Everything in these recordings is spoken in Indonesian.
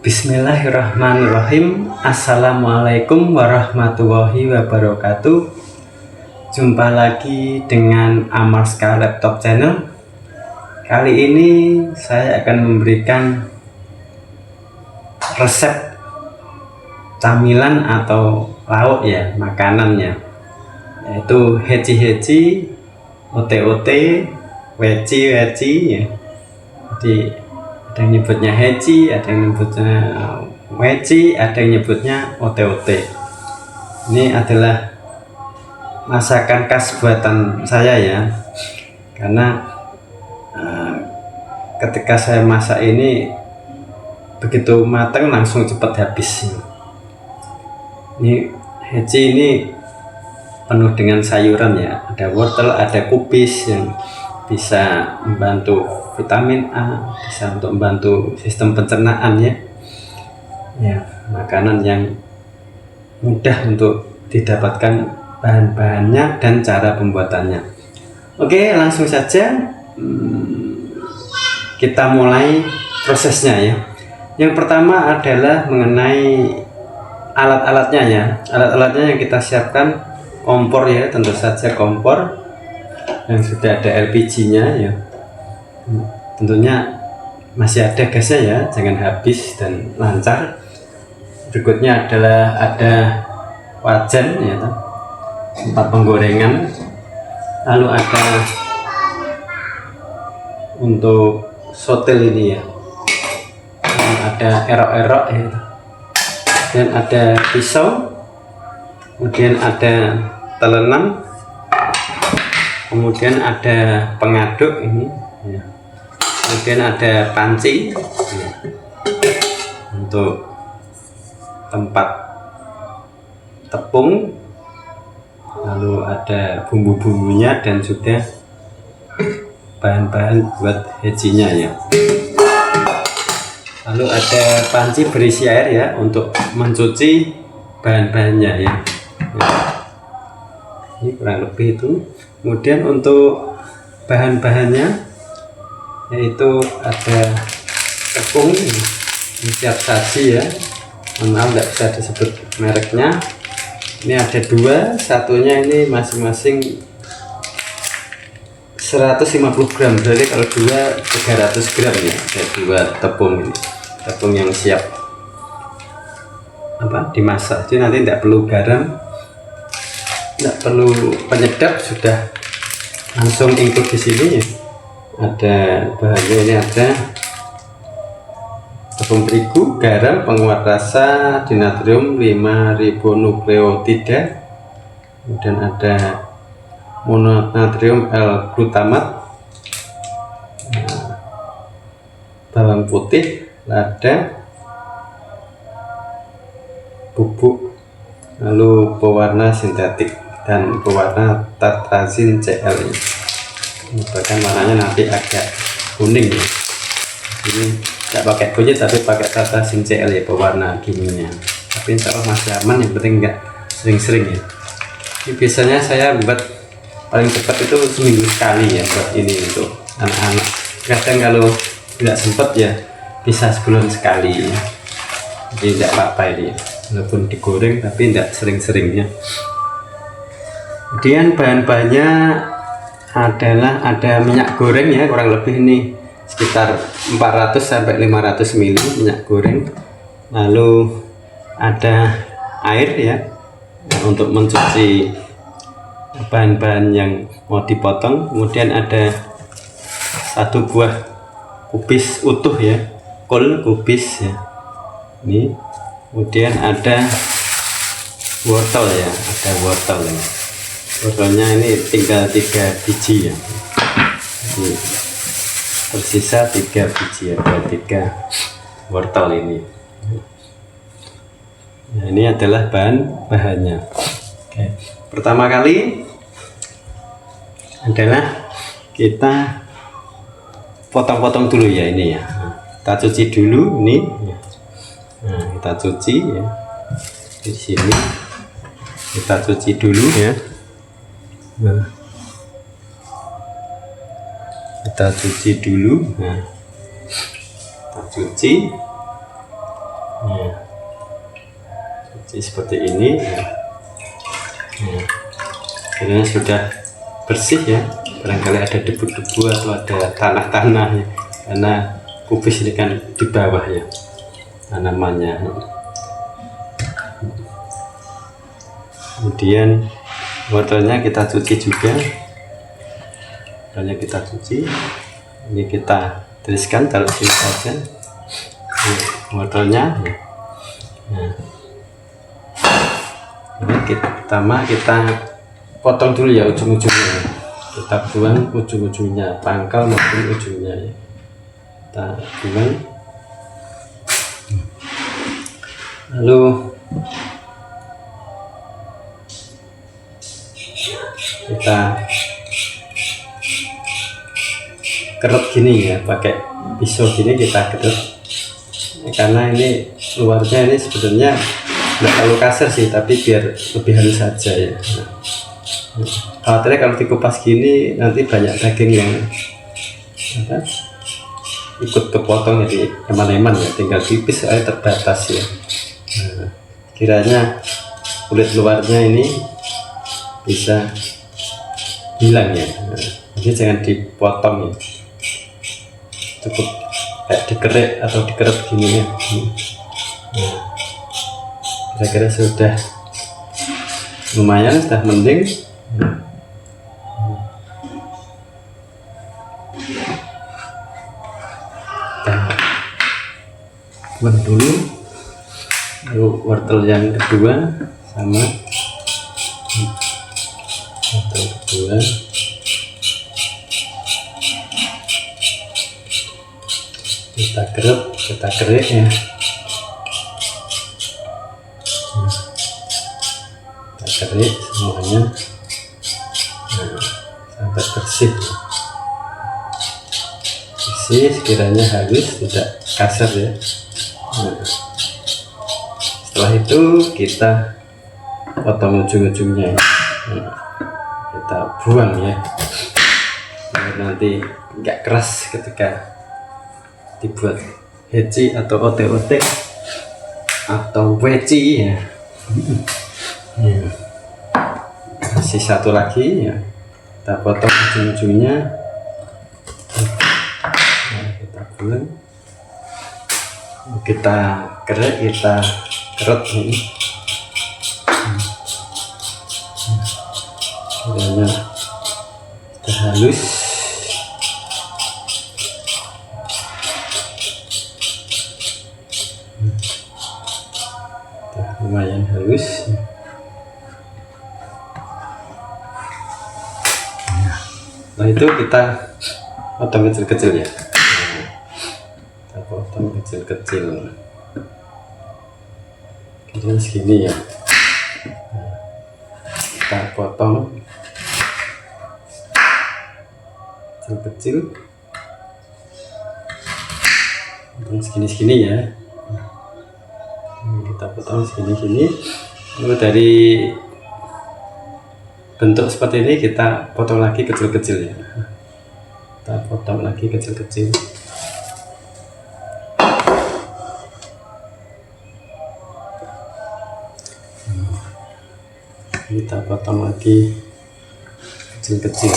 Bismillahirrahmanirrahim. Assalamualaikum warahmatullahi wabarakatuh. Jumpa lagi dengan Amarska Laptop Channel. Kali ini saya akan memberikan resep camilan atau lauk ya, makanannya, yaitu heci-heci, ote-ote, weci-weci ya. Jadi ada yang nyebutnya heci, ada yang nyebutnya weci, ada yang nyebutnya ote-ote. Ini adalah masakan khas buatan saya ya, karena ketika saya masak ini begitu matang langsung cepat habis. Ini heci ini penuh dengan sayuran ya, ada wortel, ada kubis yang bisa membantu vitamin A, bisa untuk membantu sistem pencernaan ya. Ya, makanan yang mudah untuk didapatkan bahan-bahannya dan cara pembuatannya. Oke, langsung saja kita mulai prosesnya ya. Yang pertama adalah mengenai alat-alatnya ya. Alat-alatnya yang kita siapkan kompor ya, tentu saja kompor yang sudah ada LPG-nya ya. Tentunya masih ada gasnya ya, jangan habis dan lancar. Berikutnya adalah ada wajan ya, tempat penggorengan. Lalu ada untuk sotel ini ya, dan ada erok-erok ya, dan ada pisau, kemudian ada telenan, kemudian ada pengaduk ini ya. Kemudian ada panci ya, untuk tempat tepung, lalu ada bumbu-bumbunya dan juga bahan-bahan buat hecinya ya. Lalu ada panci berisi air ya, untuk mencuci bahan-bahannya ya. Ini kurang lebih itu. Kemudian untuk bahan-bahannya yaitu ada tepung siap saji ya, maaf tidak bisa disebut mereknya. Ini ada dua, satunya ini masing-masing 150 gram, berarti kalau dua 300 gram ya. Ada dua tepung ini, tepung yang siap dimasak, jadi nanti tidak perlu garam, tidak perlu penyedap, sudah langsung include di sini ya. Ada bahannya, ini ada tepung terigu, garam, penguat rasa, dinatrium 5000 nukleotida, kemudian ada mononatrium L-glutamat, bawang putih, lada, bubuk, lalu pewarna sintetik dan pewarna tartrazin CL. Bahkan warnanya nanti agak kuning ya. Ini tidak pakai kunyit tapi pakai tartrazin CL ya, pewarna kimianya. Tapi insya Allah masih aman, yang penting nggak sering-sering ya. Ini biasanya saya buat paling cepat itu seminggu sekali ya, buat ini untuk anak-anak. Kadang kalau tidak sempat ya bisa sebulan sekali ya. Jadi tidak apa-apa ini, walaupun digoreng tapi tidak sering-sering ya. Kemudian bahan-bahannya adalah ada minyak goreng ya, kurang lebih ini sekitar 400 sampai 500 ml minyak goreng. Lalu ada air ya, untuk mencuci bahan-bahan yang mau dipotong. Kemudian ada satu buah kubis utuh ya, kol kubis ya ini. Kemudian ada wortel ya, ada wortel ya. Wortelnya ini tinggal 3 biji ya. Ini tersisa 3 biji, ada 3 wortel ini. Nah, ini adalah bahan-bahannya. Oke. Pertama kali adalah kita potong-potong dulu ya ini ya. Kita cuci dulu ini. Nah, kita cuci ya. Di sini kita cuci dulu ya. Nah, kita cuci dulu. Nah, kita cuci. Jadi seperti ini ya. Ini sudah bersih ya, barangkali ada debu-debu atau ada tanah-tanah ya, karena kubis ini kan di bawah ya tanamannya. Kemudian wortelnya kita cuci juga, wortelnya kita cuci, ini kita tiriskan, taruh sini saja wortelnya. Nah, ini pertama kita potong dulu ya ujung-ujungnya, kita buang ujung-ujungnya, pangkal maupun ujungnya ya. Kita buang, lalu kita kerut gini ya, pakai pisau gini kita kerut, karena ini luarnya ini sebenarnya nggak terlalu kasar sih, tapi biar lebih halus saja ya. Khawatirnya kalau dikupas gini nanti banyak daging yang ikut kepotong jadi eman-eman ya, tinggal tipis aja terbatas ya. Nah, kiranya kulit luarnya ini bisa hilang ya. Nah, jadi jangan dipotong ya, cukup kayak dikerek atau dikerut gini ya. Nah, kira-kira sudah lumayan, sudah mending. Kita buang dulu, lalu wortel yang kedua sama wortel kedua kita kerut, kita kerik ya. Kita kerik semuanya, sampai bersih. Bersih, sekiranya halus, tidak kasar ya. Setelah itu kita potong ujung-ujungnya, kita buang ya, biar nanti nggak keras ketika dibuat heci atau otek-otek atau weci ya. Masih satu lagi ya, kita potong ujung-ujungnya, kita buang, kita kerek, kita kerut ini. Kiranya sudah halus, lumayan halus. Nah itu kita potong kecil-kecil ya, kita potong kecil-kecil, kira segini ya. Kita potong kecil-kecil, potong segini-segini ya. Kita potong segini-segini, lalu dari bentuk seperti ini kita potong lagi kecil-kecil ya. Kita potong lagi kecil-kecil. Kita potong lagi kecil-kecil.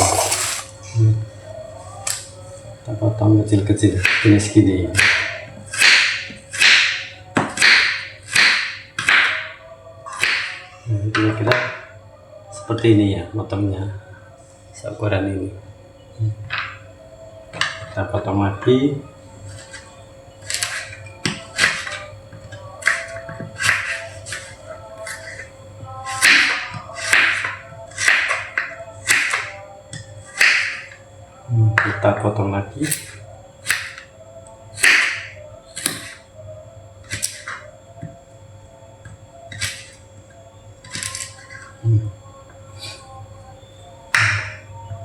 Kita potong kecil-kecil, segini-segini. Kira-kira seperti ini ya potongnya, seukuran ini. Kita potong lagi. Kita potong lagi.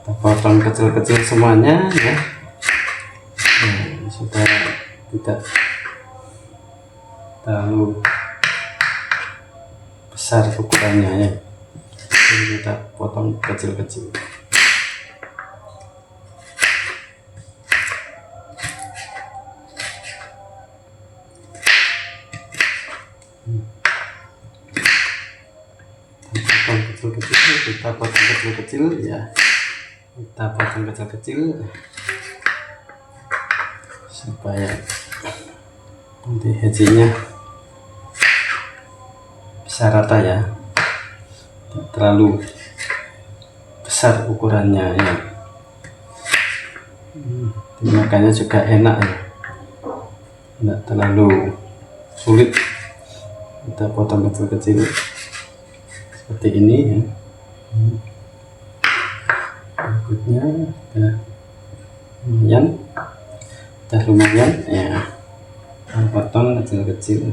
Kita potong kecil-kecil semuanya ya. Supaya tidak terlalu besar ukurannya ya. Jadi kita potong kecil-kecil. kita potong kecil-kecil ya, kita potong kecil-kecil supaya nanti hajinya bisa rata ya, tidak terlalu besar ukurannya ya. Makanya juga enak ya, tidak terlalu sulit. Kita potong kecil-kecil seperti ini ya. Berikutnya lumayan ya, potong kecil-kecil.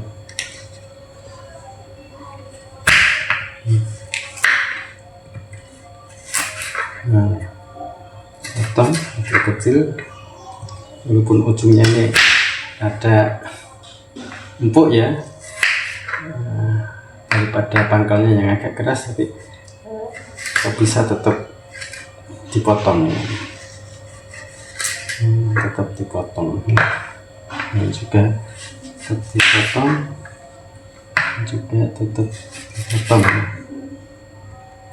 Nah, potong kecil-kecil, walaupun ujungnya ini ada empuk ya, daripada pangkalnya yang agak keras, tapi bisa tetap dipotong ya. Tetap dipotong, dan juga tetap dipotong, juga tetap dipotong,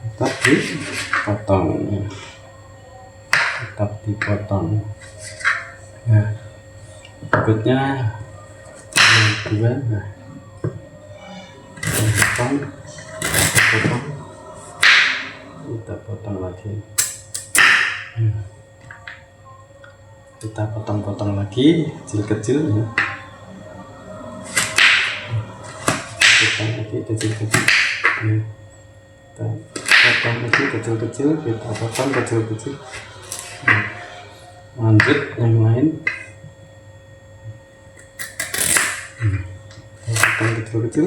tetap dipotong, tetap dipotong. Nah, berikutnya yang kedua, nah, kita potong lagi, kita potong lagi kecil-kecil ya. Potong lagi kecil-kecil ya. Kita potong lagi kecil-kecil, kita potong kecil-kecil. Lanjut yang lain, kita potong kecil-kecil,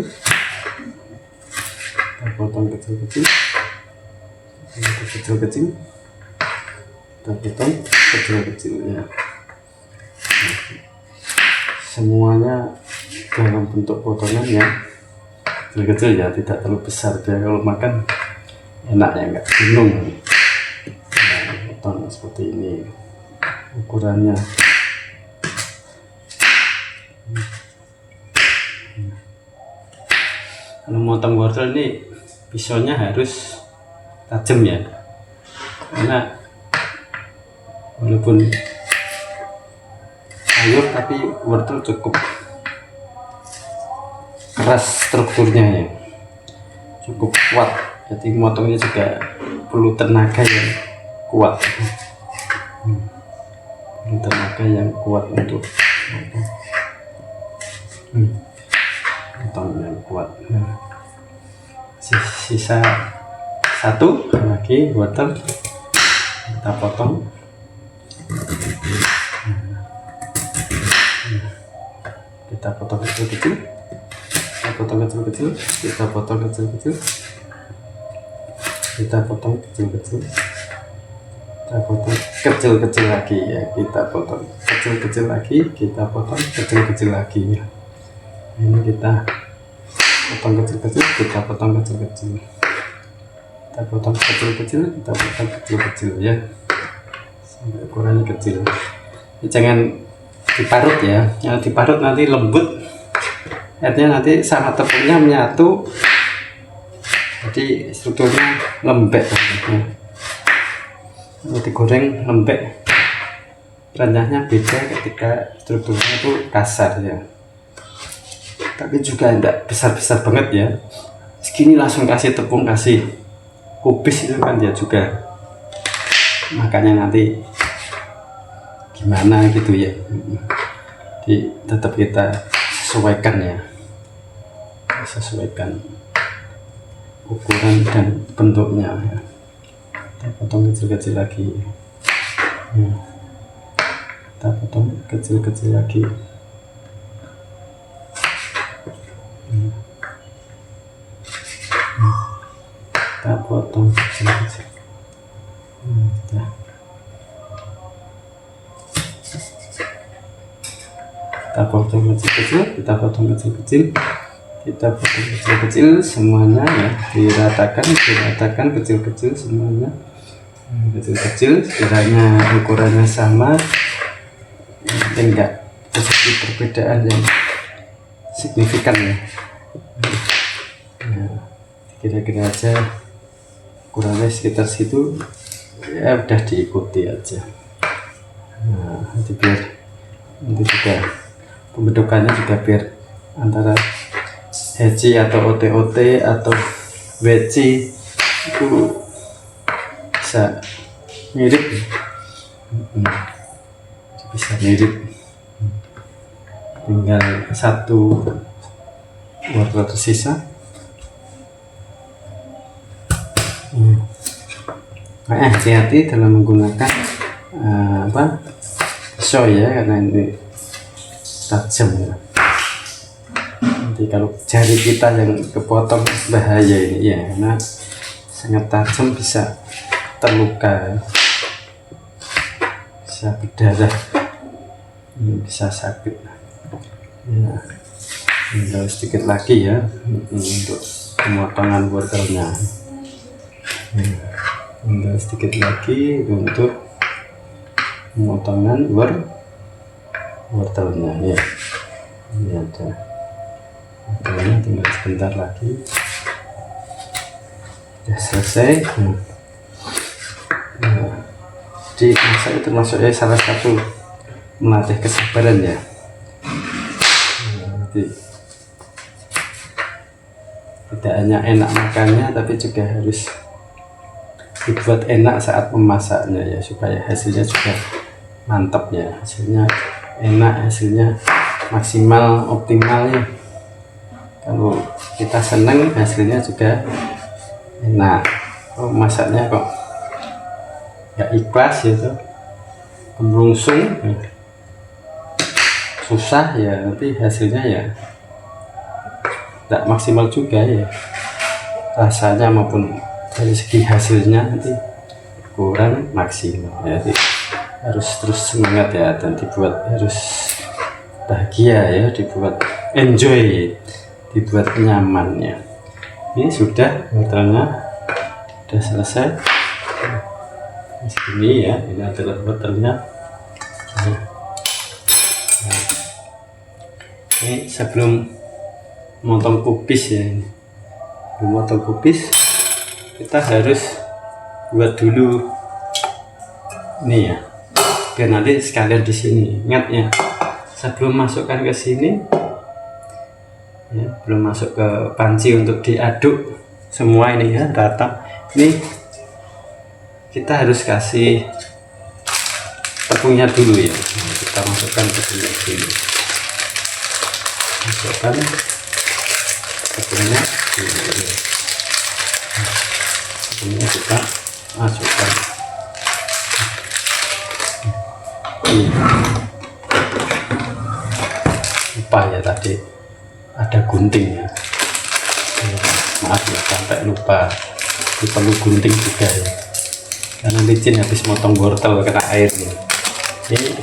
kita potong kecil-kecil, kita potong kecil-kecil ya. Semuanya dalam bentuk potongan yang kecil-kecil ya, tidak terlalu besar biar kalau makan enak ya, nggak bingung. Nah, potong seperti ini ukurannya. Kalau motong wortel ini pisaunya harus tajam ya, karena walaupun sayur tapi wortel cukup keras strukturnya ya, cukup kuat, jadi motongnya juga perlu tenaga yang kuat, perlu tenaga yang kuat untuk potong yang kuat. Nah, sisa satu lagi wortel kita potong. Kita potong kecil-kecil, kita potong kecil-kecil, kita potong kecil-kecil, kita potong kecil-kecil, kita potong kecil-kecil lagi ya, kita potong kecil-kecil lagi, kita potong kecil-kecil lagi ya. Ini kita potong kecil-kecil, kita potong kecil-kecil, kita potong kecil-kecil, kita potong kecil-kecil ya, sampai ukurannya kecil. Ini jangan diparut ya, yang diparut nanti lembut, artinya nanti sama tepungnya menyatu, jadi strukturnya lembek. Kalau digoreng lembek, renyahnya beda ketika strukturnya itu kasar ya. Tapi juga tidak besar-besar banget ya, segini langsung kasih tepung, kasih kubis itu kan dia juga, makanya nanti gimana gitu ya. Jadi tetap kita sesuaikan ya, sesuaikan ukuran dan bentuknya ya. Kita potong kecil-kecil lagi ya. Kita potong kecil-kecil lagi. Kita potong kecil-kecil. Kita potong kecil-kecil, kita potong kecil-kecil, kita potong kecil-kecil semuanya ya, diratakan kecil-kecil semuanya, kecil-kecil, sekiranya ukurannya sama, enggak terjadi perbedaan yang signifikan ya. Kira-kira aja kurangnya sekitar situ ya, udah diikuti aja. Nah nanti biar nanti juga pembentukannya juga biar antara HC atau OTOT atau WC itu bisa mirip, bisa mirip. Tinggal satu wortel tersisa. Hati-hati dalam menggunakan pisau ya, karena ini tajam ya. Nanti kalau jari kita yang kepotong bahaya ini ya, karena sangat tajam, bisa terluka, bisa berdarah, bisa sakit ya. Tinggal sedikit lagi ya untuk pemotongan wortelnya. Tinggal sedikit lagi untuk pemotongan wortelnya ya. Ini ada wortelnya, tinggal sebentar lagi sudah selesai. Nah, jadi masak itu termasuknya salah satu melatih kesabaran ya. Jadi tidak hanya enak makannya, tapi juga harus dibuat enak saat memasaknya ya, supaya hasilnya juga mantap ya, hasilnya enak, hasilnya maksimal, optimal ya. Kalau kita senang hasilnya juga enak. Oh, masaknya kok nggak ikhlas gitu, kemerungsung, susah ya, nanti hasilnya ya tidak maksimal juga ya, rasanya maupun dari segi hasilnya nanti kurang maksimal ya. Jadi harus terus semangat ya, dan dibuat harus bahagia ya, dibuat enjoy, dibuat nyaman ya. Ini sudah wortelnya sudah selesai di sini ya, ini adalah wortelnya. Ini sebelum motong kubis ya, ini memotong kubis kita harus buat dulu ini ya, biar nanti sekalian di sini. Ingat ya, sebelum masukkan ke sini ya, belum masuk ke panci untuk diaduk semua ini ya rata, ini kita harus kasih tepungnya dulu ya. Kita masukkan tepungnya dulu, masukkan tepungnya dulu ya. Tepungnya kita masukkan. Lupa ya tadi ada gunting ya, maaf ya sampai lupa, perlu gunting juga ya, karena licin habis motong wortel kena air ya. Ini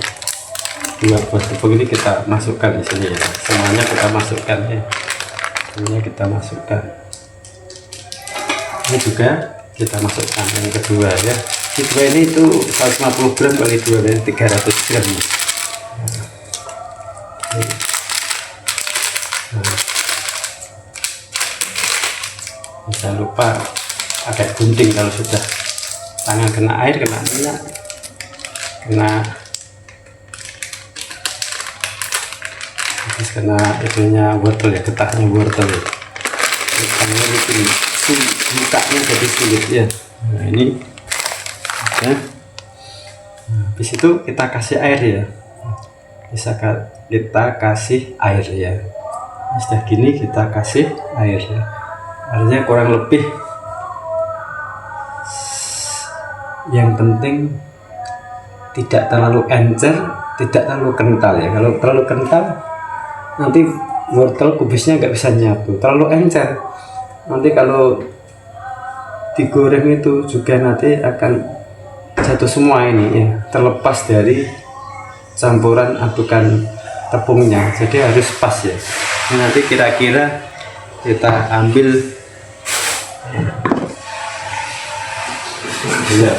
dua buah tepung ini kita masukkan di sini ya, semuanya kita masukkan ya, semuanya kita masukkan. Ini juga kita masukkan yang kedua ya. Kedua ini itu 150 gram kali 2 dari 300 gram. Jangan lupa pakai gunting kalau sudah tangan kena air, kena minyak, kena terus kena itunya wortel ya, getahnya wortel ya. Tangannya bikin bukanya jadi sulit ya. Nah ini ya. Habis itu kita kasih air ya, bisa kita kasih air ya. Sudah gini kita kasih air ya, airnya kurang lebih, yang penting tidak terlalu encer, tidak terlalu kental ya. Kalau terlalu kental nanti wortel kubisnya nggak bisa nyatu. Terlalu encer nanti kalau digoreng itu juga nanti akan jatuh semua ini ya, terlepas dari campuran adukan tepungnya. Jadi harus pas ya. Ini nanti kira-kira kita ambil ya.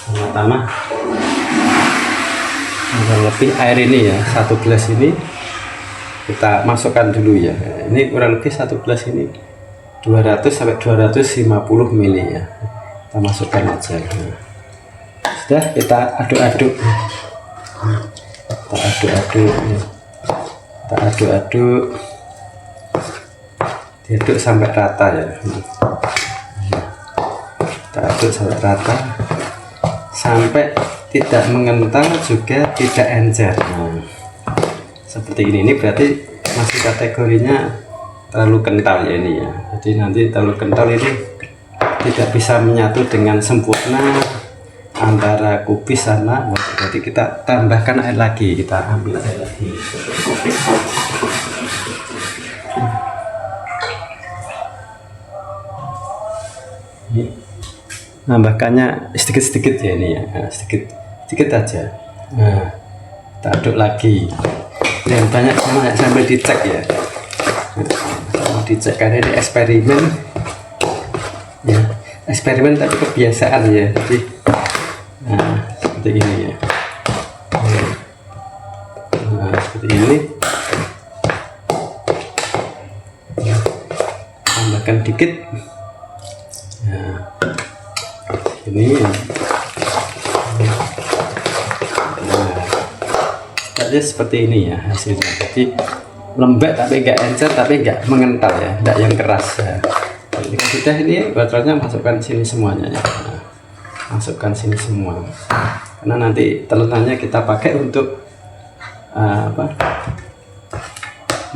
Pertama lebih air ini ya, 1 gelas ini kita masukkan dulu ya. Ini kurang lebih satu gelas ini 200 sampai 250 ml ya. Kita masukkan aja. Sudah, kita aduk-aduk. Kita aduk-aduk. Diaduk sampai rata ya. Kita aduk sampai rata, sampai tidak mengental juga tidak encer. Nah, seperti ini berarti masih kategorinya terlalu kental ya ini ya. Jadi nanti terlalu kental ini tidak bisa menyatu dengan sempurna antara kubis sama wortel. Jadi kita tambahkan air lagi, kita ambil air lagi. Ini nambahkannya sedikit-sedikit ya ini ya, nah, sedikit aja. Nah, kita aduk lagi. Dan banyak sambil dicek ya. Nah, dicek karena ini eksperimen ya, eksperimen tapi kebiasaan ya. Jadi nah, seperti ini ya. Nah, seperti ini. Tambahkan dikit. Nah, ini ya. Jadi seperti ini ya hasilnya. Jadi lembek tapi enggak encer, tapi enggak mengental ya, enggak yang keras ya. Jadi sudah, ini wortelnya masukkan sini semuanya ya. Nah, masukkan sini semua, karena nanti telenannya kita pakai untuk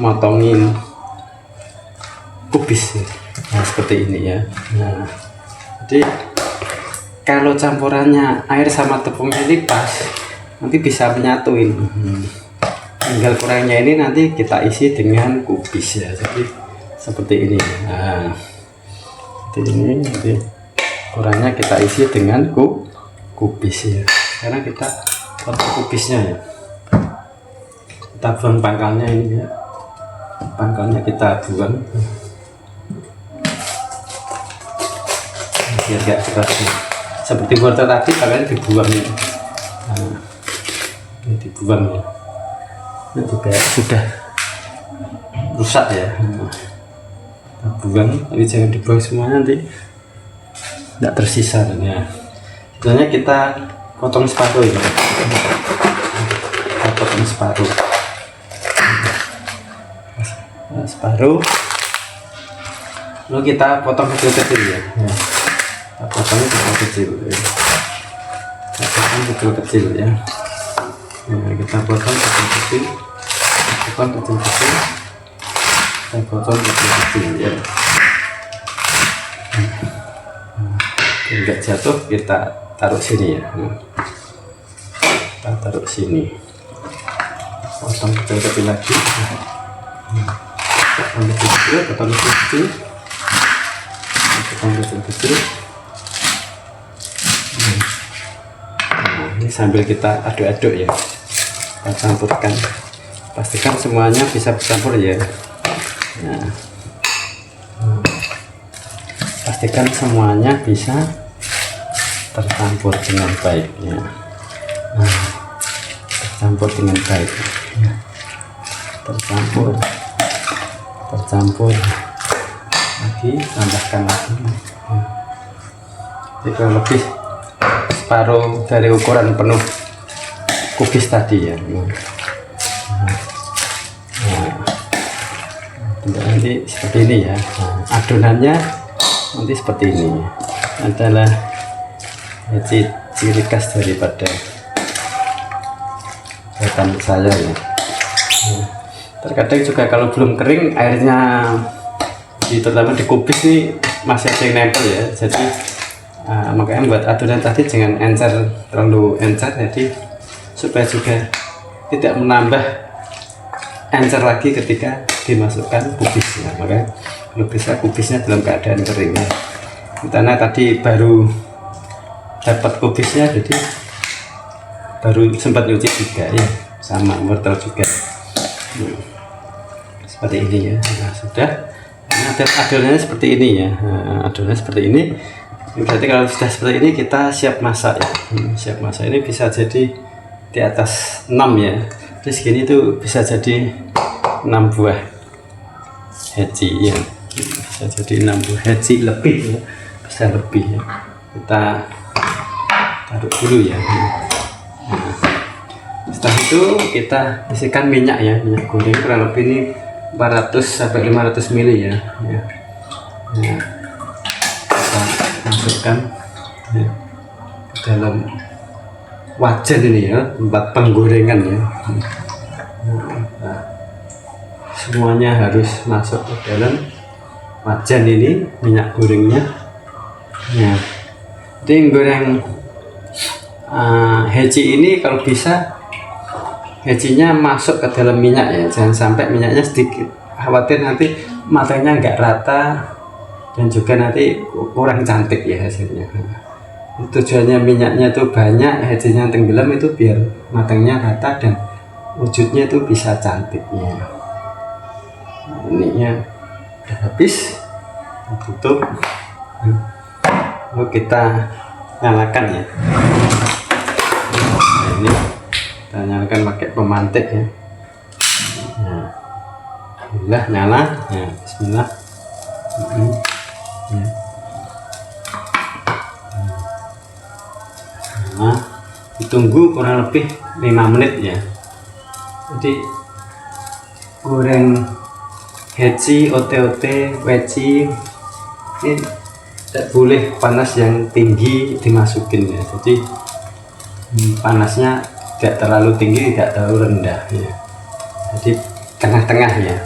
motongin kubis ya. Nah, seperti ini ya. Nah, jadi kalau campurannya air sama tepungnya ini pas, nanti bisa menyatuin. Tinggal kurangnya ini nanti kita isi dengan kubis ya. Jadi seperti ini. Nah, seperti ini nanti kurangnya kita isi dengan kubis ya. Karena kita potong kubisnya ya. Kita buang pangkalnya ini ya. Pangkalnya kita buang. Biar gak keras ya. Seperti wortel tadi kalian dibuang ya. Nah, ini dibuang ya. Ini juga sudah rusak ya. Kita buang, tapi jangan dibuang semua, nanti tidak tersisa ya. Sebenarnya kita potong separuh ya. Kita potong separuh. Nah, separuh. Lalu kita potong kecil-kecil ya. Kita potongnya kecil-kecil ya. Kita potong kecil-kecil ya. Nah, kita potong kecil-kecil, kita potong kecil ya. Enggak jatuh, kita taruh sini ya. Kita taruh sini, potong kecil-kecil lagi. Potong kecil-kecil, potong kecil-kecil, potong kecil-kecil. Nah, ini sambil kita aduk-aduk ya. Kita campurkan, pastikan semuanya bisa bercampur ya. Nah, pastikan semuanya bisa tercampur dengan baik ya. Nah, tercampur dengan baik ya. Tercampur lagi, tambahkan lagi ya. Jadi kurang lebih separuh dari ukuran penuh kubis tadi ya. Nah, nanti seperti ini ya. Nah, adonannya nanti seperti ini adalah ciri khas daripada buatan saya ya. Nah, terkadang juga kalau belum kering airnya terutama di kubis ini masih ada yang nempel ya. Jadi makanya buat adonan tadi jangan terlalu encer, jadi supaya juga tidak menambah encer lagi ketika dimasukkan kubis ya. Makanya kalau bisa kubisnya dalam keadaan kering ya. Karena tadi baru dapat kubisnya, jadi baru sempat nyuci juga ya, sama wortel juga. Seperti ini ya. Nah, sudah. Nah, adonannya seperti ini ya. Nah, adonannya seperti ini. Berarti kalau sudah seperti ini kita siap masak ya. Siap masak ini bisa jadi di atas 6 ya. Terus gini tuh bisa jadi 6 buah heci ya, bisa jadi 6 buah heci lebih ya, bisa lebih ya. Kita taruh dulu ya. Nah, setelah itu kita isikan minyak ya, minyak goreng kurang lebih ini 400 sampai 500 ml ya. Nah, kita masukkan ya, ke dalam wajan ini ya, tempat penggorengan ya. Nah, semuanya harus masuk ke dalam wajan ini minyak gorengnya ya. Jadi goreng heci ini kalau bisa hecinya masuk ke dalam minyak ya, jangan sampai minyaknya sedikit, khawatir nanti matangnya nggak rata dan juga nanti kurang cantik ya hasilnya. Tujuannya minyaknya tuh banyak, hecinya tenggelam itu biar matangnya rata dan wujudnya itu bisa cantiknya. Ini ya udah habis, tutup, lalu kita nyalakan ya. Nah, ini kita nyalakan pakai pemantik ya. Nah, Alhamdulillah nyala ya, bismillah. Ya. Nah, ditunggu kurang lebih 5 menit ya. Jadi goreng heci, ote-ote, weci ini tidak boleh panas yang tinggi dimasukin ya. Jadi panasnya tidak terlalu tinggi, tidak terlalu rendah ya. Jadi tengah-tengah ya.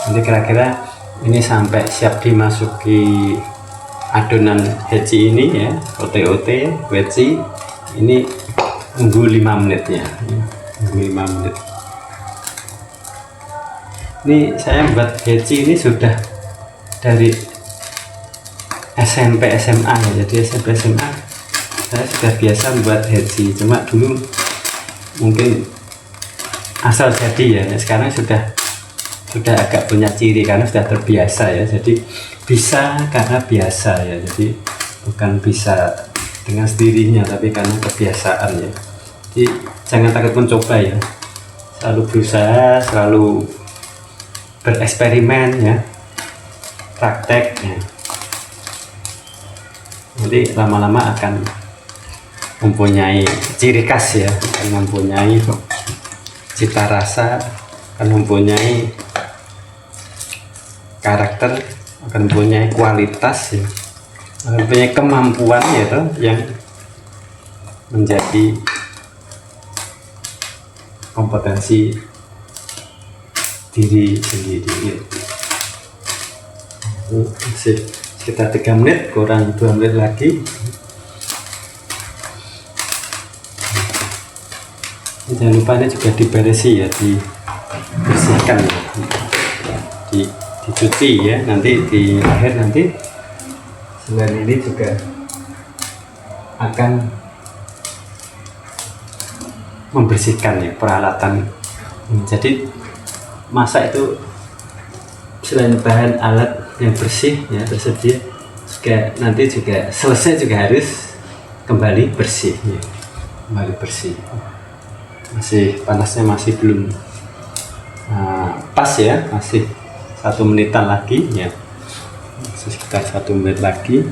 Nanti kira-kira ini sampai siap dimasuki adonan heci ini ya, ote-ote, weci ini tunggu 5 menit ya. Tunggu 5 menit. Ini saya buat heci ini sudah dari SMP SMA ya. Jadi SMP SMA saya sudah biasa buat heci, cuma dulu mungkin asal jadi ya. Sekarang sudah agak punya ciri karena sudah terbiasa ya. Jadi bisa karena biasa ya. Jadi bukan bisa dengan sendirinya, tapi karena kebiasaan ya. Jadi jangan takut mencoba ya. Selalu berusaha, selalu bereksperimen ya, praktek ya. Jadi lama-lama akan mempunyai ciri khas ya, akan mempunyai cita rasa, akan mempunyai karakter, akan mempunyai kualitas ya, akan mempunyai kemampuan ya toh, yang menjadi kompetensi diri sendiri ya. Masih sekitar 3 menit, kurang 2 menit lagi. Jangan lupa ini juga diberesi ya, dibersihkan ya, dicuci ya, nanti di akhir nanti selain ini juga akan membersihkan ya peralatan. Jadi masak itu selain bahan alat yang bersih ya tersedia, juga nanti juga selesai juga harus kembali bersih ya, kembali bersih. Masih panasnya masih belum pas ya, masih 1 menitan lagi ya, masih sekitar 1 menit lagi.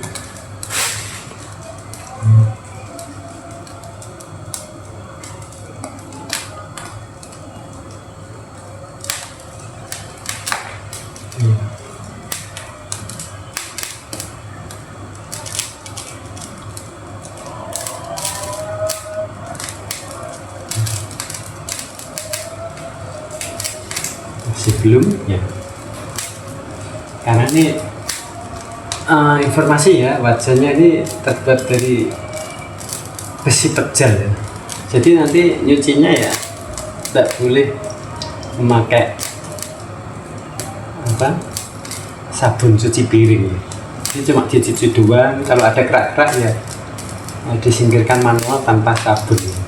Masih belum ya, karena ini informasi ya, wajannya ini terbuat dari besi pejal ya. Jadi nanti nyucinya ya tidak boleh memakai sabun cuci piring ya. Ini cuma dicuci doang, kalau ada kerak-kerak ya disingkirkan manual tanpa sabun ya.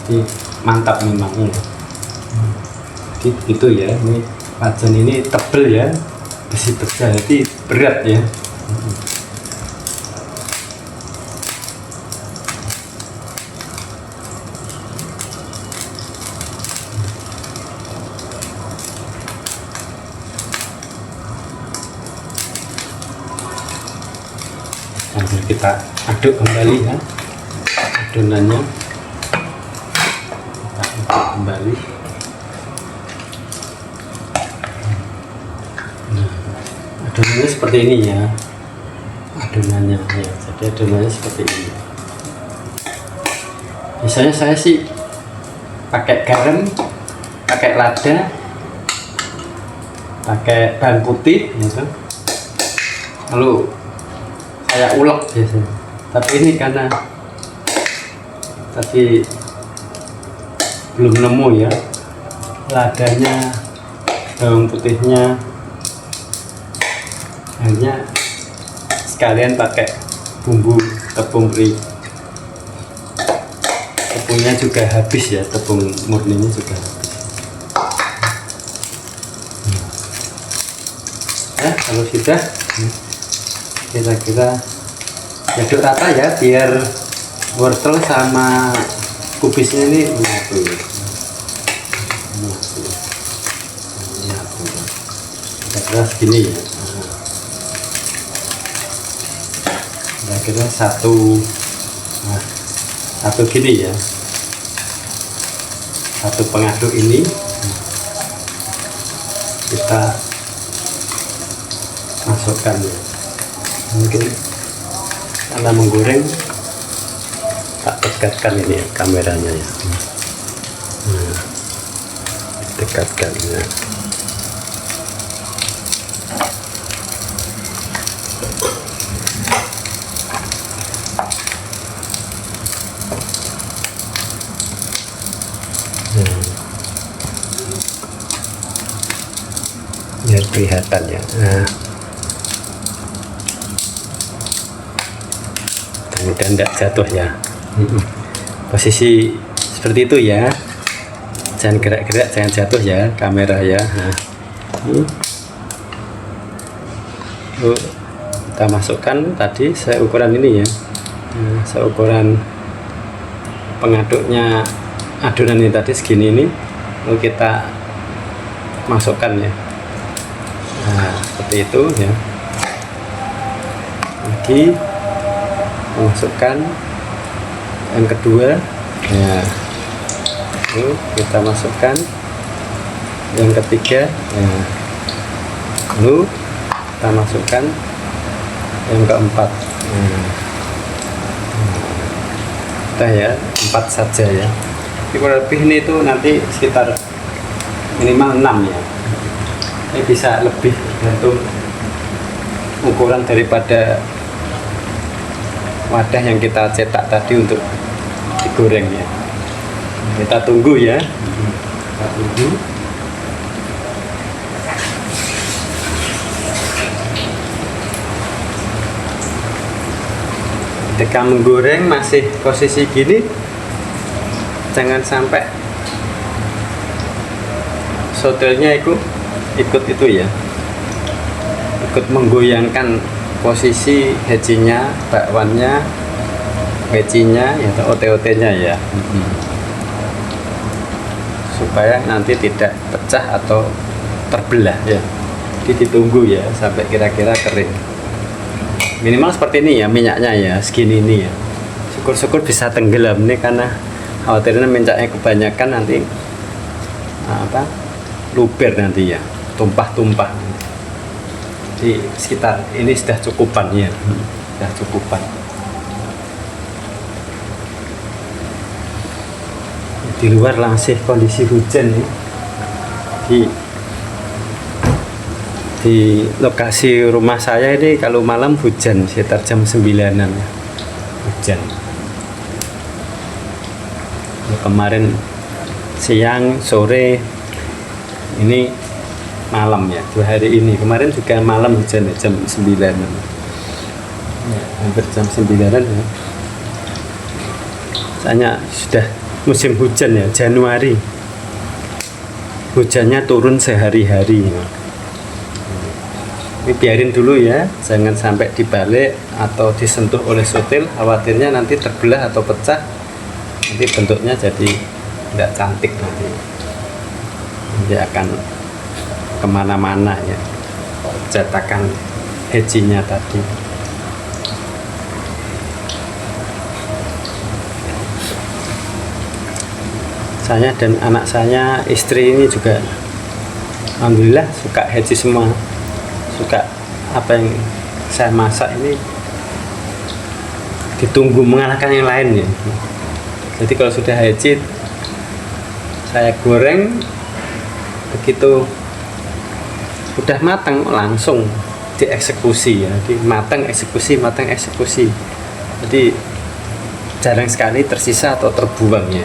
Jadi mantap memang ya. Gitu ya, ini wajan ini tebel ya, besi pejal, jadi berat ya. kita aduk kembali ya adonannya, kita aduk kembali. Nah, adonannya seperti ini ya, adonannya ya, jadi adonannya seperti ini. Biasanya saya sih pakai garam, pakai lada, pakai bawang putih gitu. Lalu saya ulek biasanya, tapi ini karena tadi belum nemu ya ladanya, bawang putihnya, hanya sekalian pakai bumbu tepung terigu. Tepungnya juga habis ya, tepung murninya juga habis. Nah, kalau sudah kira-kira aduk rata ya, biar wortel sama kubisnya ini menyatu. Kira-kira segini ya. Kira-kira satu gini ya, satu pengaduk ini kita masukkan ya. Mungkin karena menggoreng tak dekatkan ini ya, kameranya ya. Dekatkan ya. Biar kelihatan ya. Mudah tidak jatuh ya. Posisi seperti itu ya, jangan gerak-gerak, jangan jatuh ya kamera ya. Kita masukkan tadi saya ukuran ini ya, saya ukuran pengaduknya adonan ini tadi segini ini, lalu kita masukkan ya. Nah, seperti itu ya. Lagi masukkan yang kedua ya, lalu kita masukkan yang ketiga ya, lalu kita masukkan yang keempat. Udah ya, 4 saja ya. Tapi kurang lebih ini itu nanti sekitar minimal 6 ya. Ini bisa lebih tergantung ukuran daripada wadah yang kita cetak tadi untuk digoreng ya. Kita tunggu ya. Kita tunggu. Ketika menggoreng masih posisi gini, jangan sampai sotelnya ikut itu ya, ikut menggoyangkan posisi hecinya, bakwannya, wecinya ya, atau OT-OT-nya ya, supaya nanti tidak pecah atau terbelah ya. Jadi ditunggu ya sampai kira-kira kering, minimal seperti ini ya minyaknya ya, segini ini ya. Syukur-syukur bisa tenggelam nih, karena khawatirnya minyaknya kebanyakan nanti luber nanti ya, tumpah-tumpah. Jadi sekitar ini sudah cukupan ya, sudah cukupan. Di luar masih kondisi hujan nih. Di lokasi rumah saya ini kalau malam hujan sekitar jam 9-an ya. Hujan. Kemarin siang, sore, ini malam ya, 2 hari ini. Kemarin juga malam hujan ya, jam 9-an ya, hampir jam 9-an ya. Soalnya sudah musim hujan ya, Januari, hujannya turun sehari-hari ya. Ini biarin dulu ya, jangan sampai dibalik atau disentuh oleh sotil, khawatirnya nanti terbelah atau pecah, nanti bentuknya jadi tidak cantik nanti. Dia akan kemana-mana ya, cetakan hecinya tadi. saya dan anak saya, istri ini juga alhamdulillah suka heci semua, suka apa yang saya masak ini ditunggu mengalahkan yang lain ya. Jadi kalau sudah heci saya goreng, begitu udah matang langsung dieksekusi ya, jadi matang eksekusi, matang eksekusi. Jadi jarang sekali tersisa atau terbuang ya.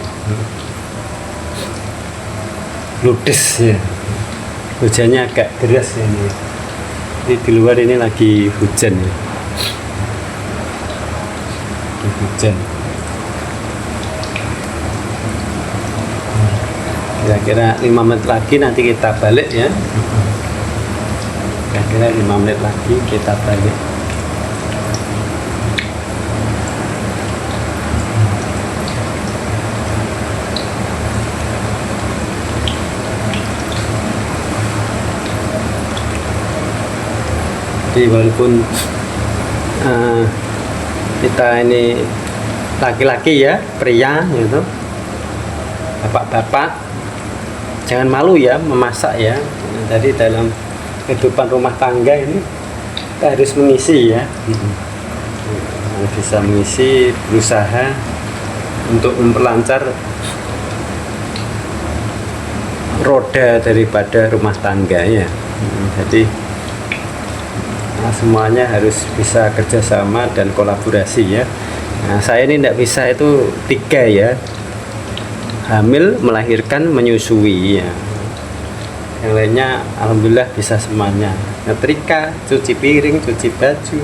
Ludes ya, hujannya agak deras ya ini. Jadi di luar ini lagi hujan ya, hujan. Kira-kira 5 menit lagi nanti kita balik ya. Kira-kira 5 menit lagi kita balik. Jadi walaupun kita ini laki-laki ya, pria gitu, bapak-bapak, jangan malu ya memasak ya. Jadi dalam kehidupan rumah tangga ini kita harus mengisi ya, bisa mengisi, berusaha untuk memperlancar roda daripada rumah tangga ya. Jadi semuanya harus bisa kerjasama dan kolaborasi ya. Nah, saya ini tidak bisa itu 3 ya, hamil, melahirkan, menyusui ya. Yang lainnya alhamdulillah bisa semuanya, nyetrika, cuci piring, cuci baju,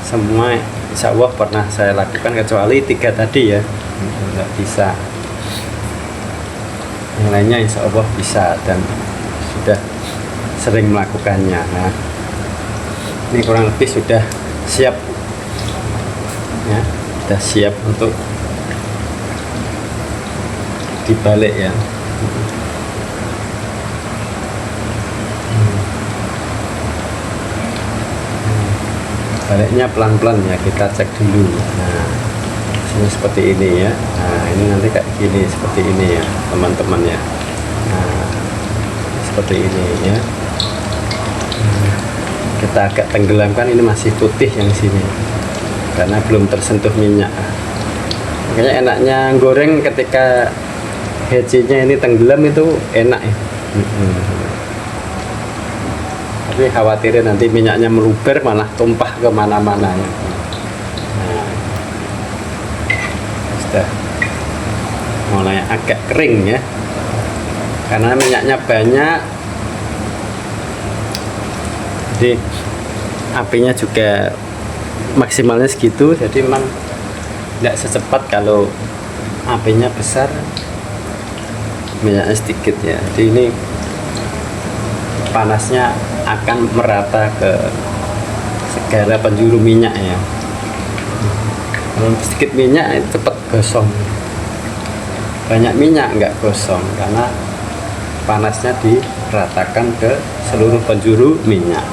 semua insya Allah pernah saya lakukan, kecuali 3 tadi ya nggak bisa. Yang lainnya insya Allah bisa dan sudah sering melakukannya. Nah, ini kurang lebih sudah siap ya, sudah siap untuk dibalik ya. Baliknya pelan-pelan ya, kita cek dulu. Nah, ini seperti ini ya. Nah, ini nanti kayak gini, seperti ini ya teman-teman ya. Nah, seperti ini ya. Kita agak tenggelamkan, ini masih putih yang sini karena belum tersentuh minyak. Makanya enaknya goreng ketika hecinya ini tenggelam itu enak ya. Tapi khawatirin nanti minyaknya meluber malah tumpah kemana-mana ya. Nah, sudah mulai agak kering ya, karena minyaknya banyak, jadi apinya juga maksimalnya segitu. Jadi memang tidak secepat kalau apinya besar, minyaknya sedikit ya. Jadi ini panasnya akan merata ke segala penjuru minyak ya. Kalau sedikit minyak cepat gosong, banyak minyak nggak gosong karena panasnya diratakan ke seluruh penjuru minyak.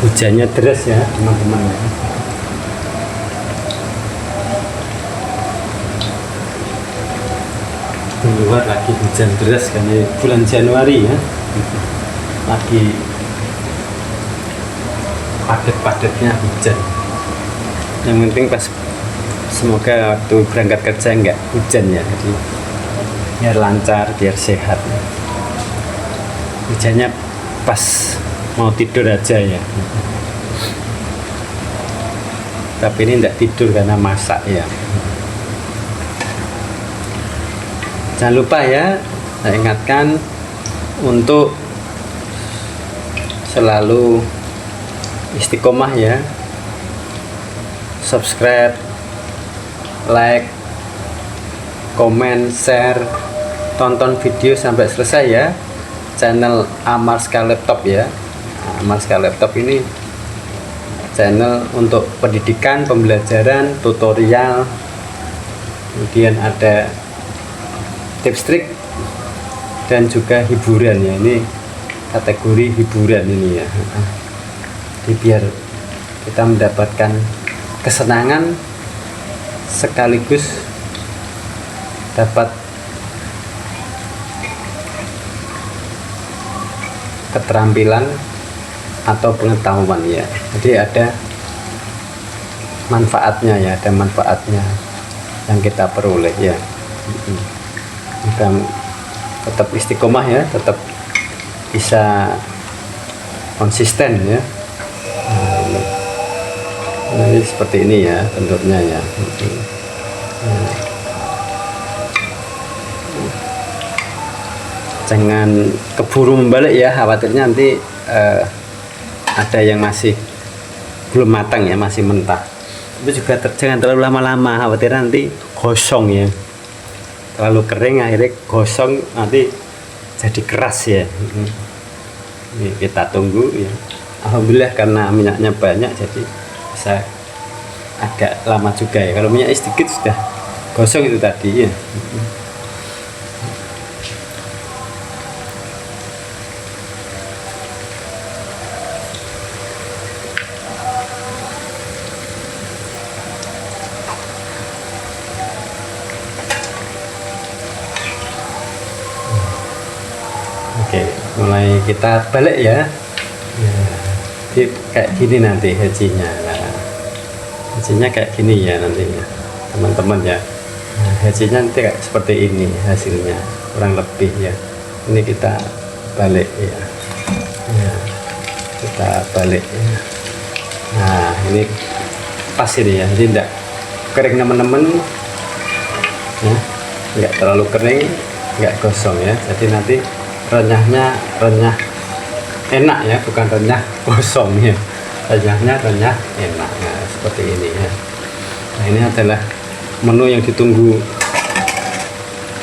Hujannya deras ya teman-teman ya. Di luar lagi hujan deras kan ya, bulan Januari ya, lagi padat-padatnya hujan. Yang penting pas, semoga waktu berangkat kerja nggak hujan ya, jadi biar lancar, biar sehat. Hujannya pas mau tidur aja ya, tapi ini tidak tidur karena masak ya. Jangan lupa ya, saya ingatkan untuk selalu istiqomah ya, subscribe, like, komen, share, tonton video sampai selesai ya, channel Amarska Laptop ya. Amarska Laptop ini channel untuk pendidikan, pembelajaran, tutorial, kemudian ada tips trik dan juga hiburan ya. Ini kategori hiburan ini ya. Jadi biar kita mendapatkan kesenangan sekaligus dapat keterampilan atau pengetahuan ya. Jadi ada manfaatnya ya, ada manfaatnya yang kita peroleh ya. Dan tetap istiqomah ya, tetap bisa konsisten ya. Nah, ini seperti ini ya bentuknya ya. Jangan keburu membalik ya, khawatirnya nanti ada yang masih belum matang ya, masih mentah. Itu juga jangan terlalu lama-lama, khawatir nanti gosong ya. Terlalu kering akhirnya gosong, nanti jadi keras ya. Ini kita tunggu ya. Alhamdulillah karena minyaknya banyak jadi bisa agak lama juga ya. Kalau minyaknya sedikit sudah gosong itu tadi ya. Oke, mulai kita balik ya. Jadi kayak gini nanti hajinya. Nah, hajinya kayak gini ya nantinya, teman-teman ya. Nah, hajinya nanti kayak seperti ini hasilnya, kurang lebih ya. Ini kita balik ya. Kita balik ya. Nah, ini pas ini ya. Jadi tidak kering teman-teman. Ya, nggak terlalu kering, nggak gosong ya. Jadi nanti renyahnya renyah enak ya, bukan renyah gosong ya. Renyahnya renyah enak. Nah, seperti ini ya. Nah, ini adalah menu yang ditunggu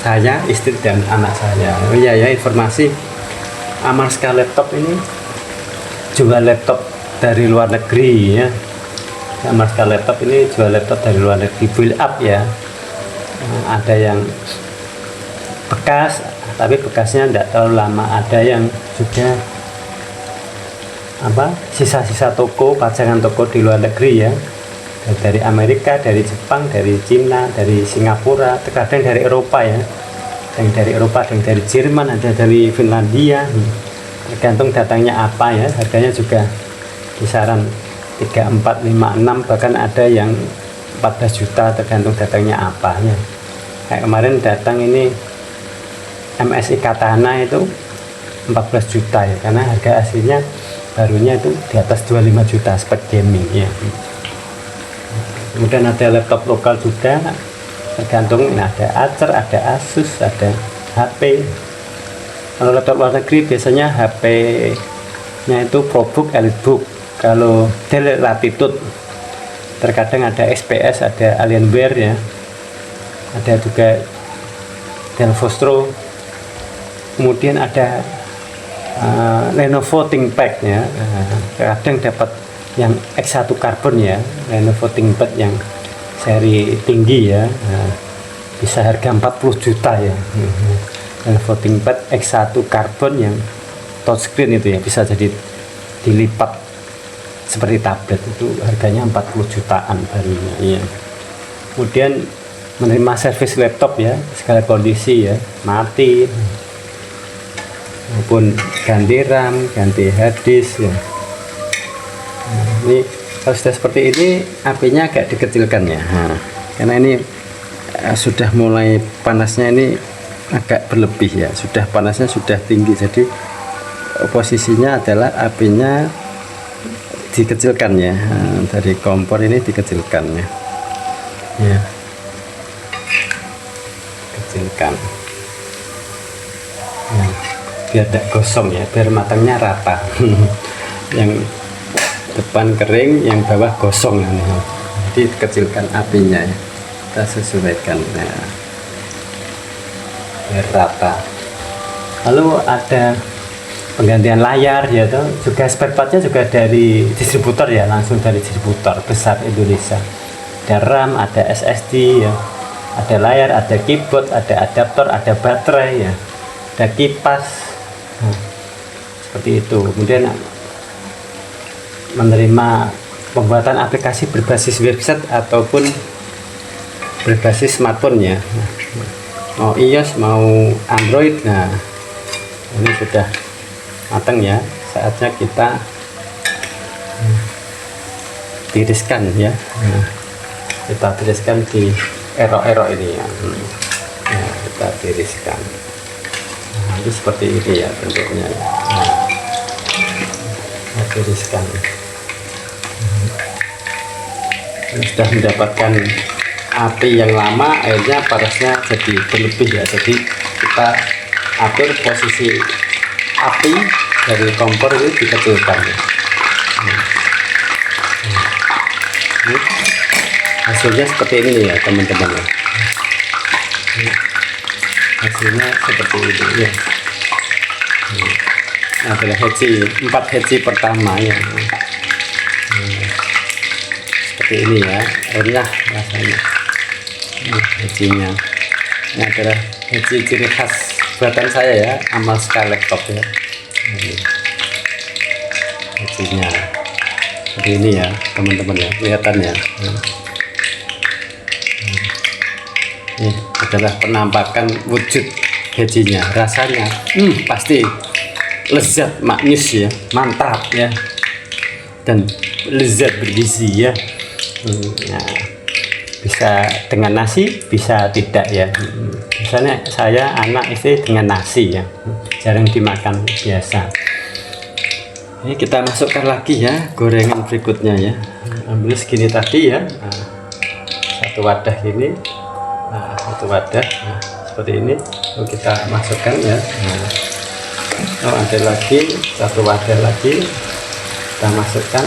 saya, istri dan anak saya. Oh iya ya, informasi Amarska Laptop ini jual laptop dari luar negeri ya. Amarska Laptop ini jual laptop dari luar negeri, build up ya. Nah, ada yang bekas tapi bekasnya tidak terlalu lama, ada yang sudah sisa-sisa toko, pajangan toko di luar negeri ya, dari Amerika, dari Jepang, dari Cina, dari Singapura, terkadang dari Eropa ya, yang dari Eropa, yang dari Jerman, ada dari Finlandia, tergantung datangnya apa ya. Harganya juga kisaran 3, 4, 5, 6, bahkan ada yang 14 juta tergantung datangnya apa ya. Kayak kemarin datang ini MSI Katana itu 14 juta ya, karena harga aslinya barunya itu di atas 25 juta spek gaming ya. Kemudian ada laptop lokal juga, tergantung ini ada Acer, ada Asus, ada HP. Kalau laptop luar negeri biasanya HP nya itu ProBook, EliteBook. Kalau Dell Latitude, terkadang ada XPS, ada Alienware ya, ada juga Dell Vostro. Kemudian ada Lenovo ThinkPad ya, kadang dapat yang X1 Carbon ya, Lenovo ThinkPad yang seri tinggi ya, bisa harga 40 juta ya. Lenovo ThinkPad X1 Carbon yang touchscreen itu ya, bisa jadi dilipat seperti tablet, itu harganya 40 jutaan barunya ya. Kemudian menerima servis laptop ya, segala kondisi ya, mati maupun ganti RAM, ganti harddisk ya. Nah, ini kalau sudah seperti ini apinya agak dikecilkan ya. Nah, karena ini sudah mulai panasnya ini agak berlebih ya, sudah panasnya sudah tinggi, jadi posisinya adalah apinya dikecilkan ya. Nah, dari kompor ini dikecilkan ya. Ya, kecilkan. Ya, biar tidak gosong ya, biar matangnya rata. Yang depan kering, yang bawah gosong ya. Jadi kecilkan apinya ya, kita sesuaikan ya, biar rata. Lalu ada penggantian layar ya, tuh juga spare partnya juga dari distributor ya, langsung dari distributor besar Indonesia. Ada RAM, ada SSD ya, ada layar, ada keyboard, ada adaptor, ada baterai ya, ada kipas. Nah, seperti itu. Kemudian menerima pembuatan aplikasi berbasis website ataupun berbasis smartphone ya. Mau iOS mau Android. Nah, ini sudah matang ya, saatnya kita tiriskan ya. Nah, kita tiriskan di erok-erok ini ya. Nah, kita tiriskan. Nah, itu seperti ini ya bentuknya. Nah, kita tiriskan. Sudah mendapatkan api yang lama, akhirnya panasnya jadi berlebih ya. Jadi kita atur posisi api dari kompor ini dikecilkan ya. Hasilnya seperti ini ya teman-teman ya. Hasilnya seperti ini ya. Nah, adalah heci 4 heci pertama ya. Seperti ini ya, renyah rasanya. Hecinya ini adalah heci ciri khas buatan saya ya, Amalska laptop ya. Hecinya seperti ini ya teman-teman ya, kelihatannya. Ini adalah penampakan wujud hecinya. Rasanya pasti lezat, maknyus ya, mantap ya, dan lezat bergizi ya. Nah, bisa dengan nasi, bisa tidak ya. Misalnya saya anak istri dengan nasi ya, jarang dimakan biasa. Ini kita masukkan lagi ya gorengan berikutnya ya. Ambil segini tadi ya. Nah, satu wadah ini. Nah, satu wadah. Nah, seperti ini. Lalu kita masukkan ya. Nah, oh, ada lagi satu wadah lagi. Kita masukkan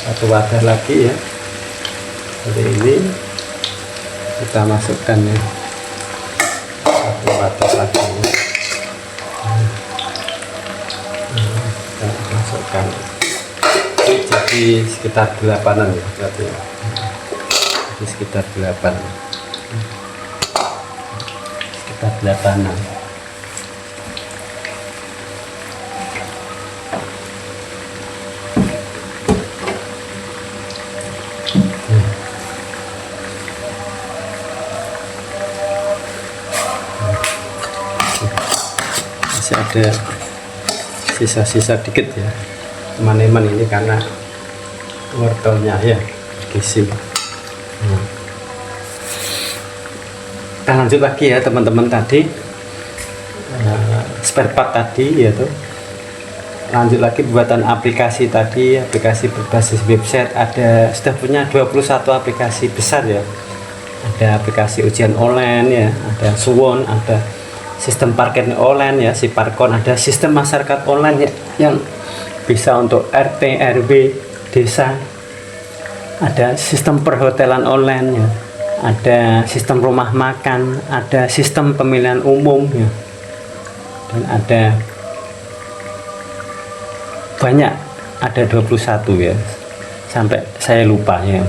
satu wadah lagi ya. Seperti ini. Kita masukkan ya. Satu wadah lagi ya. Masukkan ini jadi sekitar 8an ya berarti ya. Jadi sekitar 8, sekitar 8an. Masih ada sisa-sisa dikit ya teman-teman, ini karena wortelnya ya gizi. Kita lanjut lagi ya teman-teman, tadi spare part tadi yaitu lanjut lagi buatan aplikasi tadi, aplikasi berbasis website. Ada sudah punya 21 aplikasi besar ya. Ada aplikasi ujian online ya, ada Suwon, ada sistem parkir online ya, si Parkon, ada sistem masyarakat online ya, yang bisa untuk RT RW desa, ada sistem perhotelan online ya, ada sistem rumah makan, ada sistem pemilihan umum ya, dan ada banyak, ada 21 ya, sampai saya lupa ya.